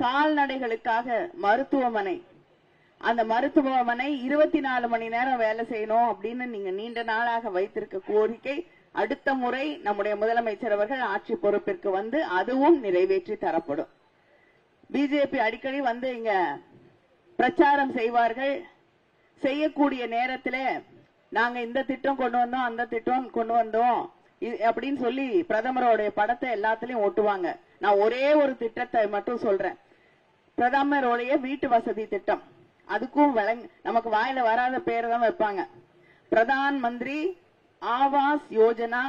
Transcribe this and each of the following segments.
கால்நடைகளுக்காக மருத்துவமனை, அந்த மருத்துவமனை 24 மணி நேரம் வேலை செய்யணும் அப்படின்னு நீங்க நீண்ட நாளாக வைத்திருக்க கோரிக்கை அடுத்த முறை நம்முடைய முதலமைச்சர் அவர்கள் ஆட்சி பொறுப்பிற்கு வந்து அதுவும் நிறைவேற்றி தரப்படும். பிஜேபி அடிக்கடி வந்து இங்க பிரச்சாரம் செய்வார்கள். செய்யக்கூடிய நேரத்தில் நாங்க இந்த திட்டம் கொண்டு வந்தோம், அந்த திட்டம் கொண்டு வந்தோம் அப்படின்னு சொல்லி பிரதமருடைய படத்தை எல்லாத்திலையும் ஓட்டுவாங்க. நான் ஒரே ஒரு திட்டத்தை மட்டும் சொல்றேன். பிரதமருடைய வீட்டு வசதி திட்டம், அதுக்கும் நமக்கு வாயில வராத பேர் தான் வைப்பாங்க. பிரதான் மந்திரி ஆவாஸ் யோஜனா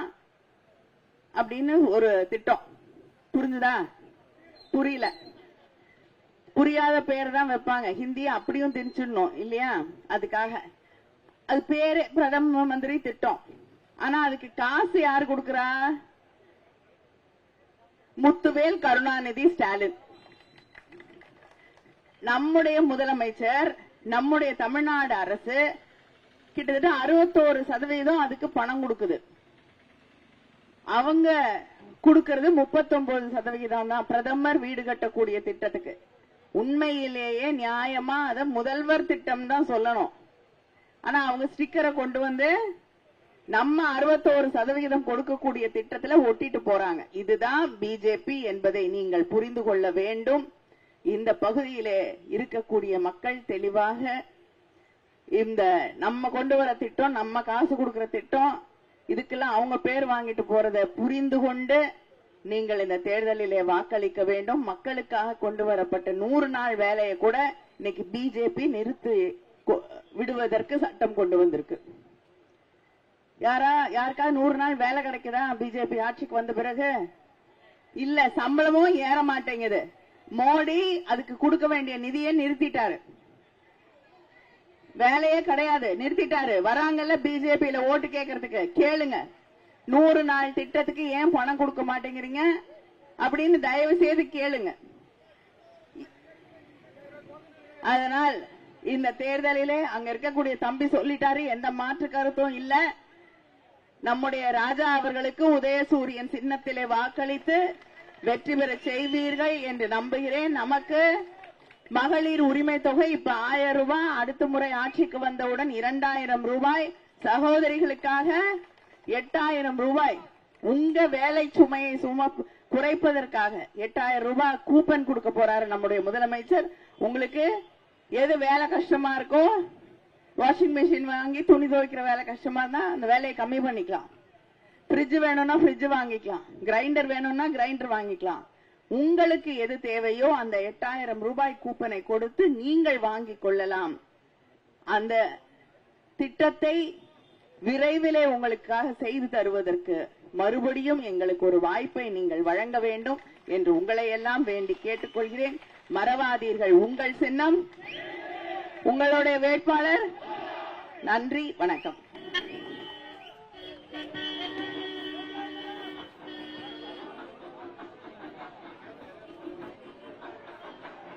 அப்படின்னு ஒரு திட்டம். புரிஞ்சுதா? புரியல, புரியாத பேர் தான் வைப்பாங்க. ஹிந்தியை அப்படியும் திணிச்சிடணும் இல்லையா? அதுக்காக அது பேரு பிரதம மந்திரி திட்டம். ஆனா அதுக்கு காசு யாரு கொடுக்கறா? முத்துவேல் கருணாநிதி ஸ்டாலின். நம்முடைய முதலமைச்சர், நம்முடைய தமிழ்நாடு அரசு கிட்டத்தட்ட 61% அதுக்கு பணம் கொடுக்குது. அவங்க கொடுக்கிறது 39% தான் பிரதமர் வீடு கட்டக்கூடிய திட்டத்துக்கு. உண்மையிலேயே நியாயமா அத முதல்வர் திட்டம் தான் சொல்லணும். ஆனா அவங்க ஸ்டிக்கரை கொண்டு வந்து நம்ம 61% கொடுக்கக்கூடிய திட்டத்துல ஒட்டிட்டு போறாங்க. இதுதான் பிஜேபி என்பதை நீங்கள் புரிந்து கொள்ள வேண்டும். இந்த பகுதியிலே இருக்கக்கூடிய மக்கள் தெளிவாக இந்த நம்ம கொண்டு வர திட்டம், நம்ம காசு கொடுக்கிற திட்டம், இதுக்கெல்லாம் அவங்க பேர் வாங்கிட்டு போறதை புரிந்து கொண்டு நீங்கள் இந்த தேர்தலிலே வாக்களிக்க வேண்டும். மக்களுக்காக கொண்டு வரப்பட்ட 100 நாள் வேலையை கூட இன்னைக்கு பிஜேபி நிறுத்தி விடுவதற்கு சட்டம் கொண்டு வந்திருக்கு. யாருக்காவது 100 நாள் வேலை கிடைக்குதா பிஜேபி ஆட்சிக்கு வந்த பிறகு? இல்ல. சம்பளமும் ஏற மாட்டேங்குது. மோடி அதுக்கு கொடுக்க வேண்டிய நிதியை நிறுத்திட்டாரு. வேலையே கிடையாது, நிறுத்திட்டாரு. வராங்கல்ல பிஜேபியில ஓட்டு கேட்கறதுக்கு, கேளுங்க. 100 நாள் திட்டத்துக்கு ஏன் பணம் கொடுக்க மாட்டேங்கிறீங்க அப்படின்னு தயவு செய்து கேளுங்க. அதனால் இந்த தேர்தலிலே அங்க இருக்கக்கூடிய தம்பி சொல்லிட்டாரு, எந்த மாற்று கருத்தும் இல்ல. நம்முடைய ராஜா அவர்களுக்கு உதயசூரியன் சின்னத்திலே வாக்களித்து வெற்றி பெற செய்வீர்கள் என்று நம்புகிறேன். நமக்கு மகளிர் உரிமை தொகை இப்ப 1000 ரூபாய், அடுத்த முறை ஆட்சிக்கு வந்தவுடன் 2000 ரூபாய், சகோதரிகளுக்காக 8000 ரூபாய். உங்க வேலை சுமையை குறைப்பதற்காக 8000 ரூபாய் கூப்பன் கொடுக்க போறாரு நம்முடைய முதலமைச்சர். உங்களுக்கு எது வேலை கஷ்டமா இருக்கும்? வாஷிங் மிஷின் வாங்கி துணி துவைக்கிற வேலை கஷ்டமா இருந்தா அந்த வேலையை கம்மி பண்ணிக்கலாம். ஃப்ரிட்ஜ் வேணும்னா ஃப்ரிட்ஜ் வாங்கிக்கலாம், கிரைண்டர் வேணும்னா கிரைண்டர் வாங்கிக்கலாம். உங்களுக்கு எது தேவையோ அந்த 8000 ரூபாய் கூப்பனை கொடுத்து நீங்கள் வாங்கிக் கொள்ளலாம். அந்த திட்டத்தை விரைவிலே உங்களுக்காக செய்து தருவதற்கு மறுபடியும் எங்களுக்கு ஒரு வாய்ப்பை நீங்கள் வழங்க வேண்டும் என்று உங்களை எல்லாம் வேண்டி கேட்டுக்கொள்கிறேன். மறவாதீர்கள், உங்கள் சின்னம், உங்களுடைய வேட்பாளர். நன்றி, வணக்கம்.